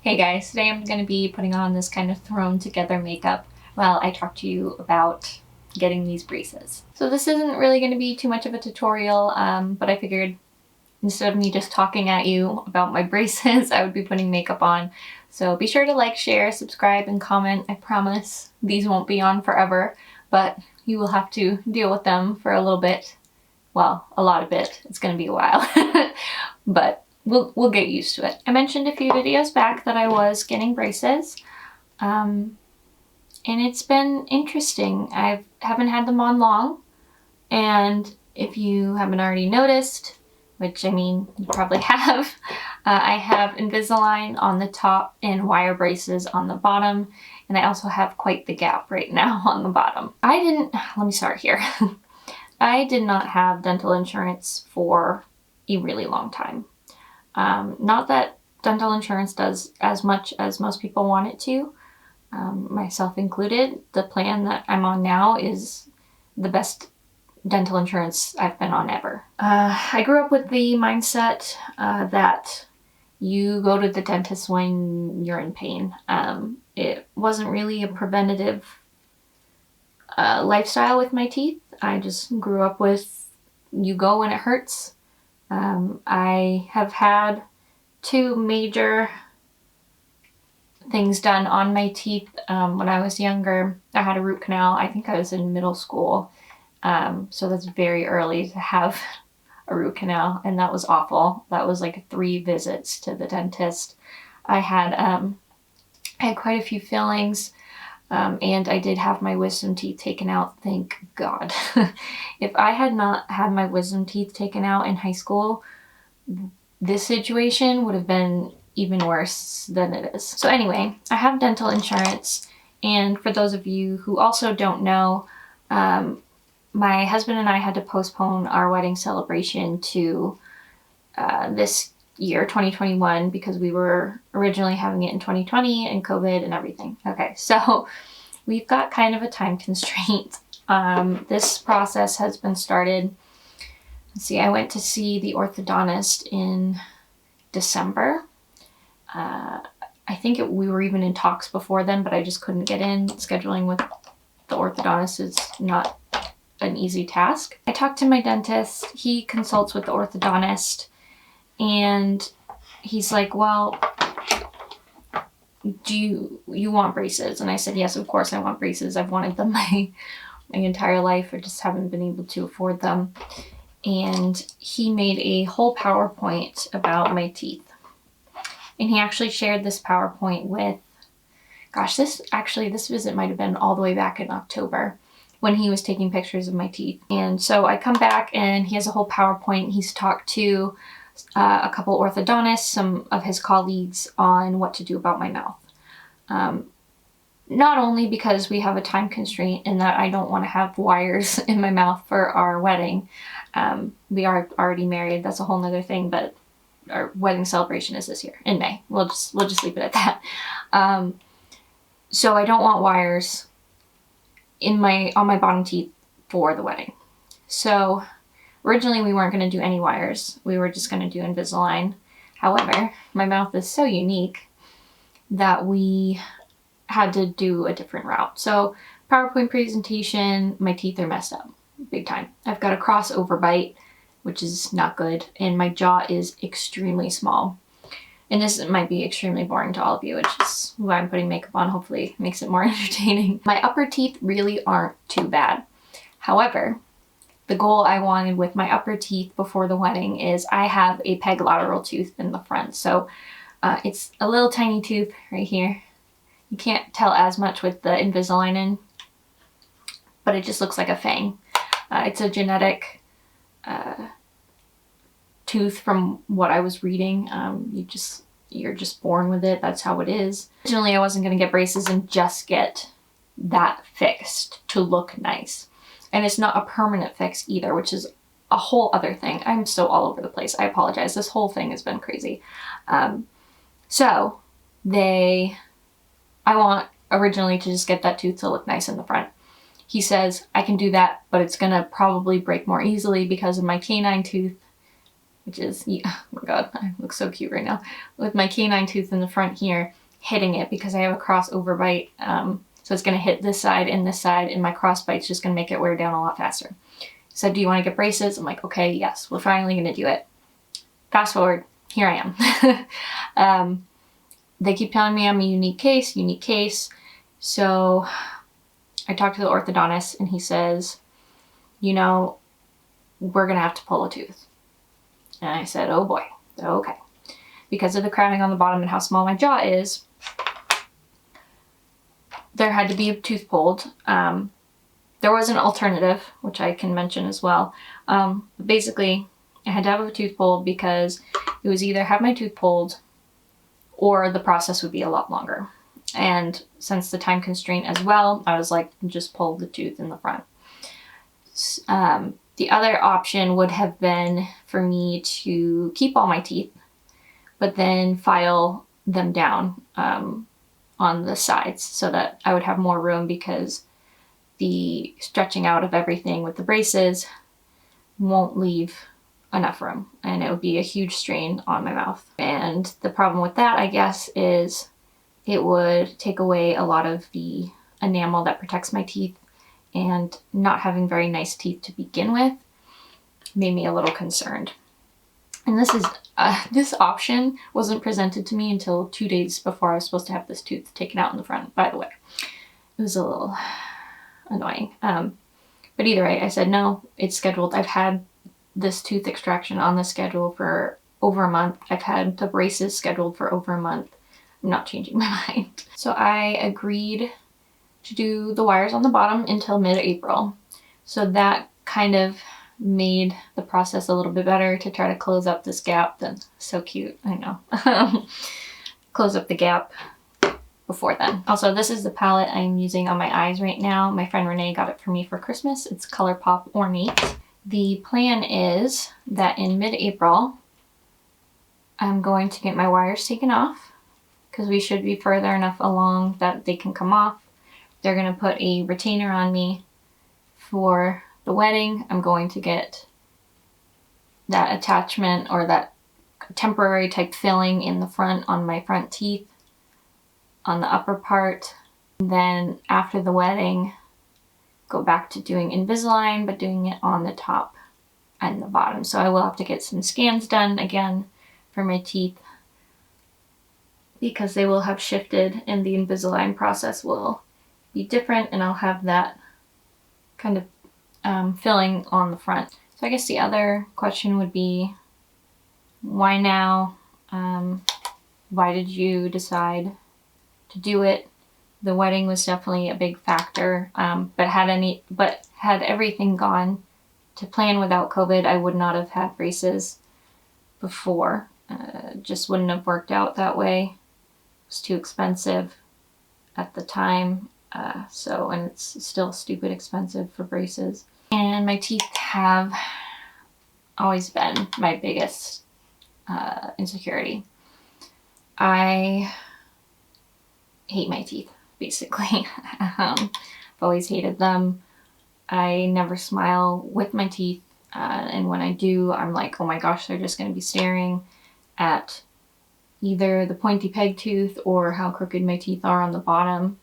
Hey guys, today I'm going to be putting on this kind of thrown together makeup while I talk to you about getting these braces. So this isn't really going to be too much of a tutorial, but I figured instead of me just talking at you about my braces, I would be putting makeup on. So be sure to like, share, subscribe, and comment. I promise these won't be on forever, but you will have to deal with them for a little bit. Well, a lot of it. It's going to be a while, but we'll get used to it. I mentioned a few videos back that I was getting braces, and it's been interesting. I haven't had them on long, and if you haven't already noticed, which I mean you probably have, I have Invisalign on the top and wire braces on the bottom, and I also have quite the gap right now on the bottom. Let me start here. I did not have dental insurance for a really long time. Not that dental insurance does as much as most people want it to, myself included. The plan that I'm on now is the best dental insurance I've been on ever. I grew up with the mindset that you go to the dentist when you're in pain. It wasn't really a preventative lifestyle with my teeth. I just grew up with you go when it hurts. I have had 2 major things done on my teeth. When I was younger, I had a root canal. I think I was in middle school. So that's very early to have a root canal, and that was awful. That was like 3 visits to the dentist. I had quite a few fillings. And I did have my wisdom teeth taken out, thank God. If I had not had my wisdom teeth taken out in high school, this situation would have been even worse than it is. So anyway, I have dental insurance, and for those of you who also don't know, my husband and I had to postpone our wedding celebration to this year, 2021, because we were originally having it in 2020 and COVID and everything. Okay, so we've got kind of a time constraint. This process has been started. Let's see, I went to see the orthodontist in December. I think we were even in talks before then, but I just couldn't get in. Scheduling with the orthodontist is not an easy task. I talked to my dentist. He consults with the orthodontist. And he's like, well, do you want braces? And I said, yes, of course I want braces. I've wanted them my entire life. I just haven't been able to afford them. And he made a whole PowerPoint about my teeth. And he actually shared this PowerPoint with, gosh, this visit might have been all the way back in October when he was taking pictures of my teeth. And so I come back and he has a whole PowerPoint. He's talked to a couple orthodontists, some of his colleagues, on what to do about my mouth. Not only because we have a time constraint in that I don't want to have wires in my mouth for our wedding. We are already married. That's a whole nother thing, but our wedding celebration is this year in May. We'll just leave it at that. So I don't want wires on my bottom teeth for the wedding. So originally, we weren't going to do any wires. We were just going to do Invisalign. However, my mouth is so unique that we had to do a different route. So PowerPoint presentation, my teeth are messed up big time. I've got a crossover bite, which is not good, and my jaw is extremely small. And this might be extremely boring to all of you, which is why I'm putting makeup on. Hopefully it makes it more entertaining. My upper teeth really aren't too bad. However, the goal I wanted with my upper teeth before the wedding is I have a peg lateral tooth in the front. So it's a little tiny tooth right here. You can't tell as much with the Invisalign in, but it just looks like a fang. It's a genetic tooth from what I was reading. You're just born with it. That's how it is. Originally, I wasn't going to get braces and just get that fixed to look nice. And it's not a permanent fix either, which is a whole other thing. I'm so all over the place. I apologize. This whole thing has been crazy. I want originally to just get that tooth to look nice in the front. He says, I can do that, but it's going to probably break more easily because of my canine tooth. which is, yeah, oh my god, I look so cute right now, with my canine tooth in the front here, hitting it because I have a crossover bite. So it's going to hit this side, and my cross bite's just going to make it wear down a lot faster. He said, do you want to get braces? I'm like, okay, yes, we're finally going to do it. Fast forward, here I am. They keep telling me I'm a unique case. So I talked to the orthodontist and he says, you know, we're going to have to pull a tooth. And I said, oh boy, okay. Because of the crowding on the bottom and how small my jaw is, there had to be a tooth pulled. There was an alternative, which I can mention as well. Basically, I had to have a tooth pulled because it was either have my tooth pulled or the process would be a lot longer. And since the time constraint as well, I was like, just pull the tooth in the front. The other option would have been for me to keep all my teeth, but then file them down on the sides so that I would have more room, because the stretching out of everything with the braces won't leave enough room, and it would be a huge strain on my mouth. And the problem with that, I guess, is it would take away a lot of the enamel that protects my teeth, and not having very nice teeth to begin with made me a little concerned. And this option wasn't presented to me until 2 days before I was supposed to have this tooth taken out in the front, by the way. It was a little annoying. But either way, I said, no, it's scheduled. I've had this tooth extraction on the schedule for over a month. I've had the braces scheduled for over a month. I'm not changing my mind. So I agreed to do the wires on the bottom until mid-April. So that kind of made the process a little bit better to try to close up this gap. That's so cute, I know. Close up the gap before then. Also, this is the palette I'm using on my eyes right now. My friend Renee got it for me for Christmas. It's ColourPop Ornate. The plan is that in mid-April, I'm going to get my wires taken off, because we should be further enough along that they can come off. They're going to put a retainer on me for the wedding. I'm going to get that attachment or that temporary type filling in the front on my front teeth on the upper part. And then after the wedding, go back to doing Invisalign, but doing it on the top and the bottom. So I will have to get some scans done again for my teeth, because they will have shifted and the Invisalign process will be different, and I'll have that kind of filling on the front. So I guess the other question would be, why now? Why did you decide to do it? The wedding was definitely a big factor, but had everything gone to plan without COVID, I would not have had braces before. Just wouldn't have worked out that way. It was too expensive at the time. And it's still stupid expensive for braces. And my teeth have always been my biggest insecurity. I hate my teeth, basically. I've always hated them. I never smile with my teeth. And when I do, I'm like, oh my gosh, they're just going to be staring at either the pointy peg tooth or how crooked my teeth are on the bottom.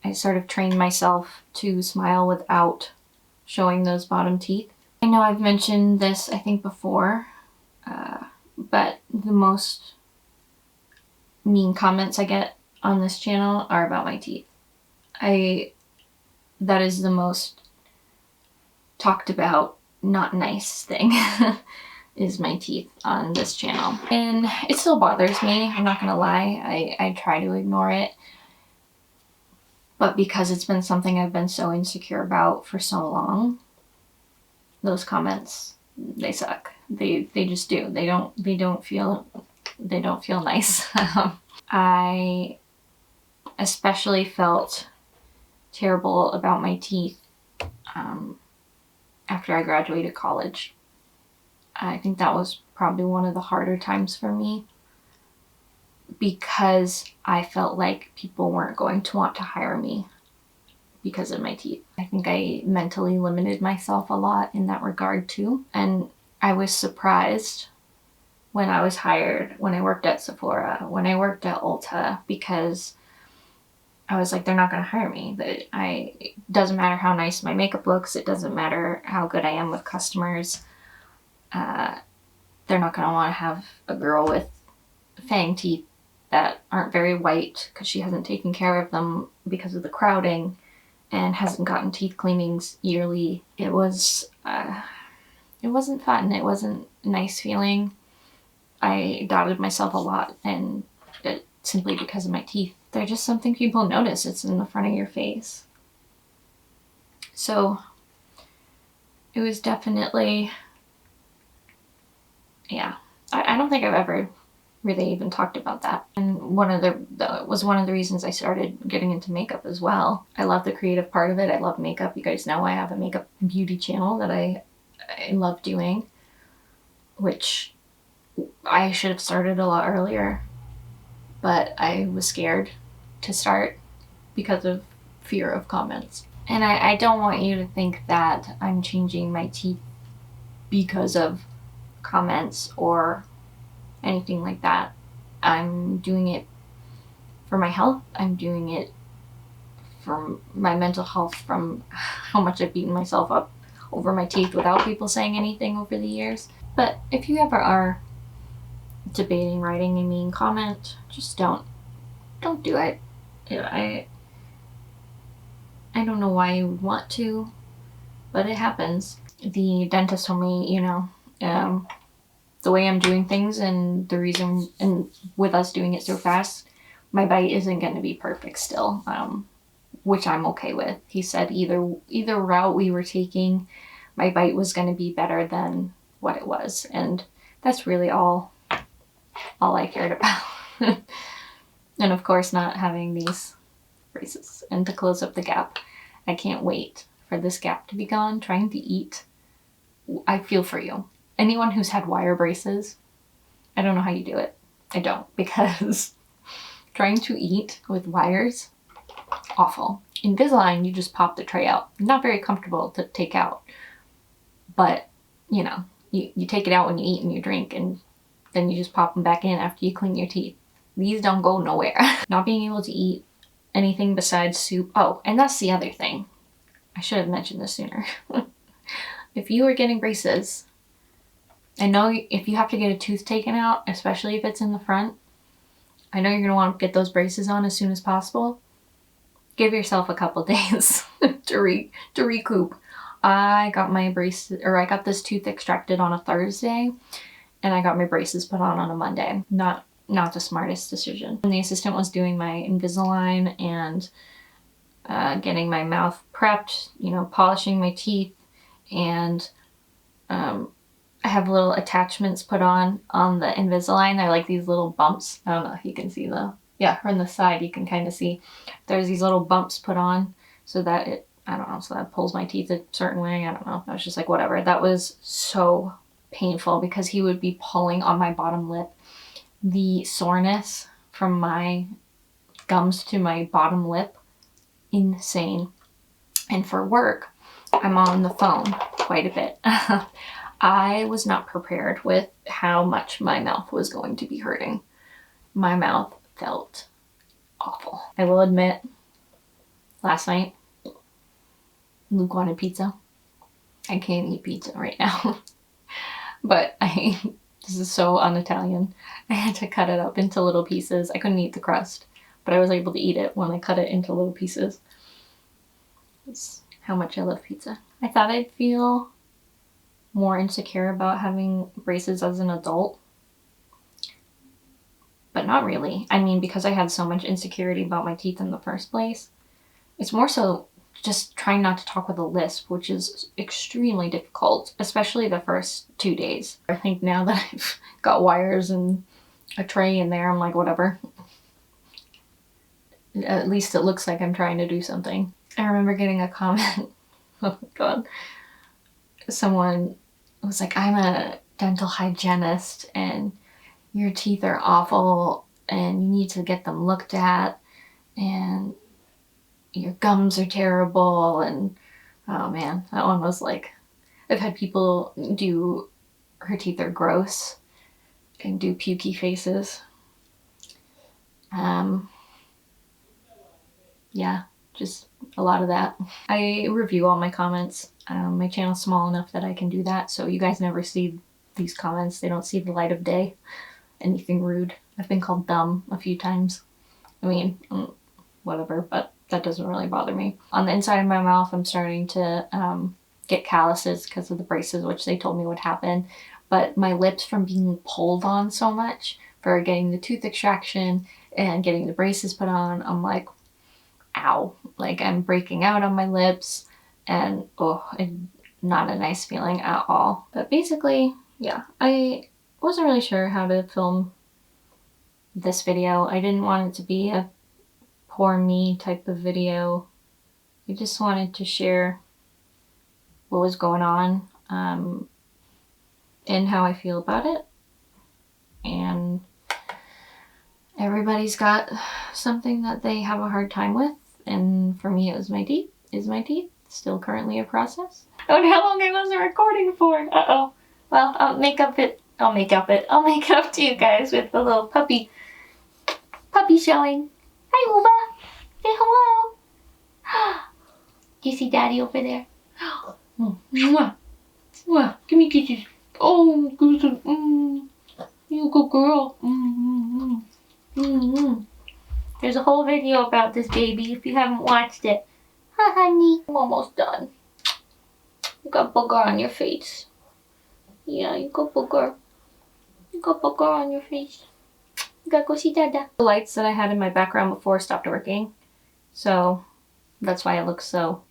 I sort of trained myself to smile without showing those bottom teeth. I know I've mentioned this, I think, before, but the most mean comments I get on this channel are about my teeth. That is the most talked about, not nice thing, is my teeth on this channel. And it still bothers me, I'm not gonna lie. I try to ignore it. But because it's been something I've been so insecure about for so long, those comments, they suck. They just do. They don't feel nice. I especially felt terrible about my teeth after I graduated college. I think that was probably one of the harder times for me, because I felt like people weren't going to want to hire me because of my teeth. I think I mentally limited myself a lot in that regard too. And I was surprised when I was hired, when I worked at Sephora, when I worked at Ulta, because I was like, they're not going to hire me. It doesn't matter how nice my makeup looks. It doesn't matter how good I am with customers. They're not going to want to have a girl with fang teeth that aren't very white because she hasn't taken care of them because of the crowding and hasn't gotten teeth cleanings yearly. It wasn't fun. It wasn't a nice feeling. I doubted myself a lot, and simply because of my teeth. They're just something people notice. It's in the front of your face. So it was definitely, yeah. I don't think I've ever really even talked about that. And was one of the reasons I started getting into makeup as well. I love the creative part of it. I love makeup. You guys know I have a makeup beauty channel that I love doing, which I should have started a lot earlier, but I was scared to start because of fear of comments. And I don't want you to think that I'm changing my teeth because of comments or anything like that. I'm doing it for my health. I'm doing it for my mental health, from how much I've beaten myself up over my teeth without people saying anything over the years. But if you ever are debating writing a mean comment, just don't do it. I don't know why you would want to, but it happens. The dentist told me, the way I'm doing things and the reason, and with us doing it so fast, my bite isn't going to be perfect still, which I'm okay with. He said either route we were taking, my bite was going to be better than what it was, and that's really all I cared about. And of course, not having these braces. And to close up the gap, I can't wait for this gap to be gone. Trying to eat, I feel for you. Anyone who's had wire braces, I don't know how you do it. I don't, because trying to eat with wires, awful. Invisalign, you just pop the tray out. Not very comfortable to take out, but you take it out when you eat and you drink, and then you just pop them back in after you clean your teeth. These don't go nowhere. Not being able to eat anything besides soup. Oh, and that's the other thing. I should have mentioned this sooner. If you are getting braces, I know if you have to get a tooth taken out, especially if it's in the front, I know you're going to want to get those braces on as soon as possible. Give yourself a couple days to recoup. I got my braces, or I got this tooth extracted on a Thursday, and I got my braces put on a Monday. Not the smartest decision. And the assistant was doing my Invisalign and getting my mouth prepped, polishing my teeth, and I have little attachments put on the Invisalign. They're like these little bumps. I don't know if you can see from the side you can kind of see there's these little bumps put on so that so that pulls my teeth a certain way. I don't know. I was just like, whatever. That was so painful because he would be pulling on my bottom lip. The soreness from my gums to my bottom lip, insane. And for work, I'm on the phone quite a bit. I was not prepared with how much my mouth was going to be hurting. My mouth felt awful. I will admit, last night, Luke wanted pizza. I can't eat pizza right now. But this is so un-Italian. I had to cut it up into little pieces. I couldn't eat the crust, but I was able to eat it when I cut it into little pieces. That's how much I love pizza. I thought I'd feel more insecure about having braces as an adult, but not really. I mean, because I had so much insecurity about my teeth in the first place, it's more so just trying not to talk with a lisp, which is extremely difficult, especially the first 2 days. I think now that I've got wires and a tray in there, I'm like, whatever. At least it looks like I'm trying to do something. I remember getting a comment. Oh my god. Someone was like, I'm a dental hygienist and your teeth are awful and you need to get them looked at and your gums are terrible. And oh man, that one was like, I've had people do her teeth are gross and do pukey faces. Yeah, just a lot of that. I review all my comments. My channel's small enough that I can do that, so you guys never see these comments. They don't see the light of day. Anything rude. I've been called dumb a few times. I mean, whatever, but that doesn't really bother me. On the inside of my mouth, I'm starting to get calluses because of the braces, which they told me would happen. But my lips, from being pulled on so much for getting the tooth extraction and getting the braces put on, I'm like, ow. Like, I'm breaking out on my lips, and not a nice feeling at all. But basically, yeah, I wasn't really sure how to film this video. I didn't want it to be a poor me type of video. I just wanted to share what was going on and how I feel about it. And everybody's got something that they have a hard time with. And for me, it was my teeth. My teeth still currently a process. I wonder how long I wasn't recording for. Uh-oh. Well, I'll make it up to you guys with the little puppy showing. Hi, Uba. Say hello. Do you see Daddy over there? Mwah. Mwah. Give me kisses. Oh, good. You good girl. There's a whole video about this baby if you haven't watched it. Hi, honey. I'm almost done. You got booger on your face. Yeah, you got booger. You got booger on your face. You gotta go see Dada. The lights that I had in my background before stopped working, so that's why it looks so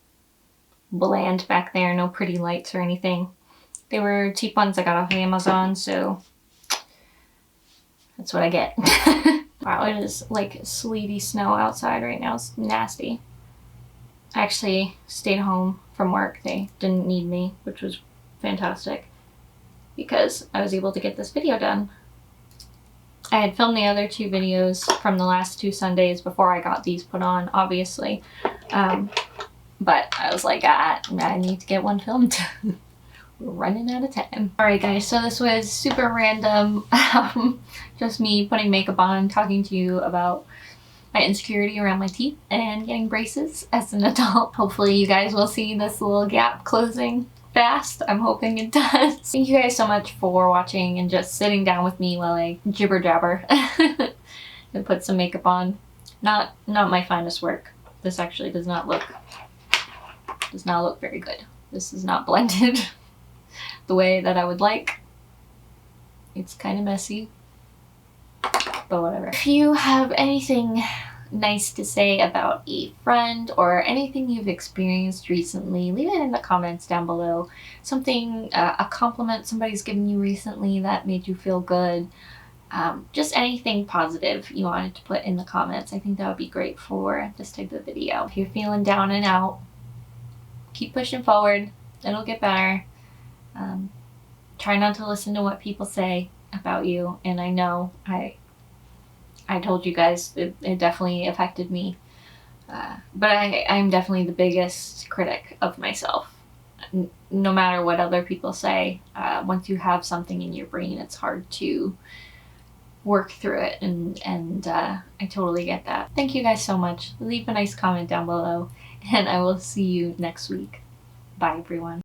bland back there. No pretty lights or anything. They were cheap ones I got off of Amazon, so that's what I get. Wow, it is like sleety snow outside right now. It's nasty. I actually stayed home from work. They didn't need me, which was fantastic because I was able to get this video done. I had filmed the other 2 videos from the last 2 Sundays before I got these put on, obviously. But I was like, I need to get one filmed. We're running out of time. Alright guys, so this was super random. Just me putting makeup on, talking to you about my insecurity around my teeth and getting braces as an adult. Hopefully you guys will see this little gap closing fast. I'm hoping it does. Thank you guys so much for watching and just sitting down with me while I jibber jabber and put some makeup on. Not my finest work. This actually does not look very good. This is not blended the way that I would like. It's kind of messy, but whatever. If you have anything nice to say about a friend or anything you've experienced recently, leave it in the comments down below. Something, a compliment somebody's given you recently that made you feel good. Just anything positive you wanted to put in the comments. I think that would be great for this type of video. If you're feeling down and out, keep pushing forward. It'll get better. Try not to listen to what people say about you. And I know I told you guys it definitely affected me. But I'm definitely the biggest critic of myself. No matter what other people say, once you have something in your brain, it's hard to work through it, and I totally get that. Thank you guys so much. Leave a nice comment down below, and I will see you next week. Bye everyone.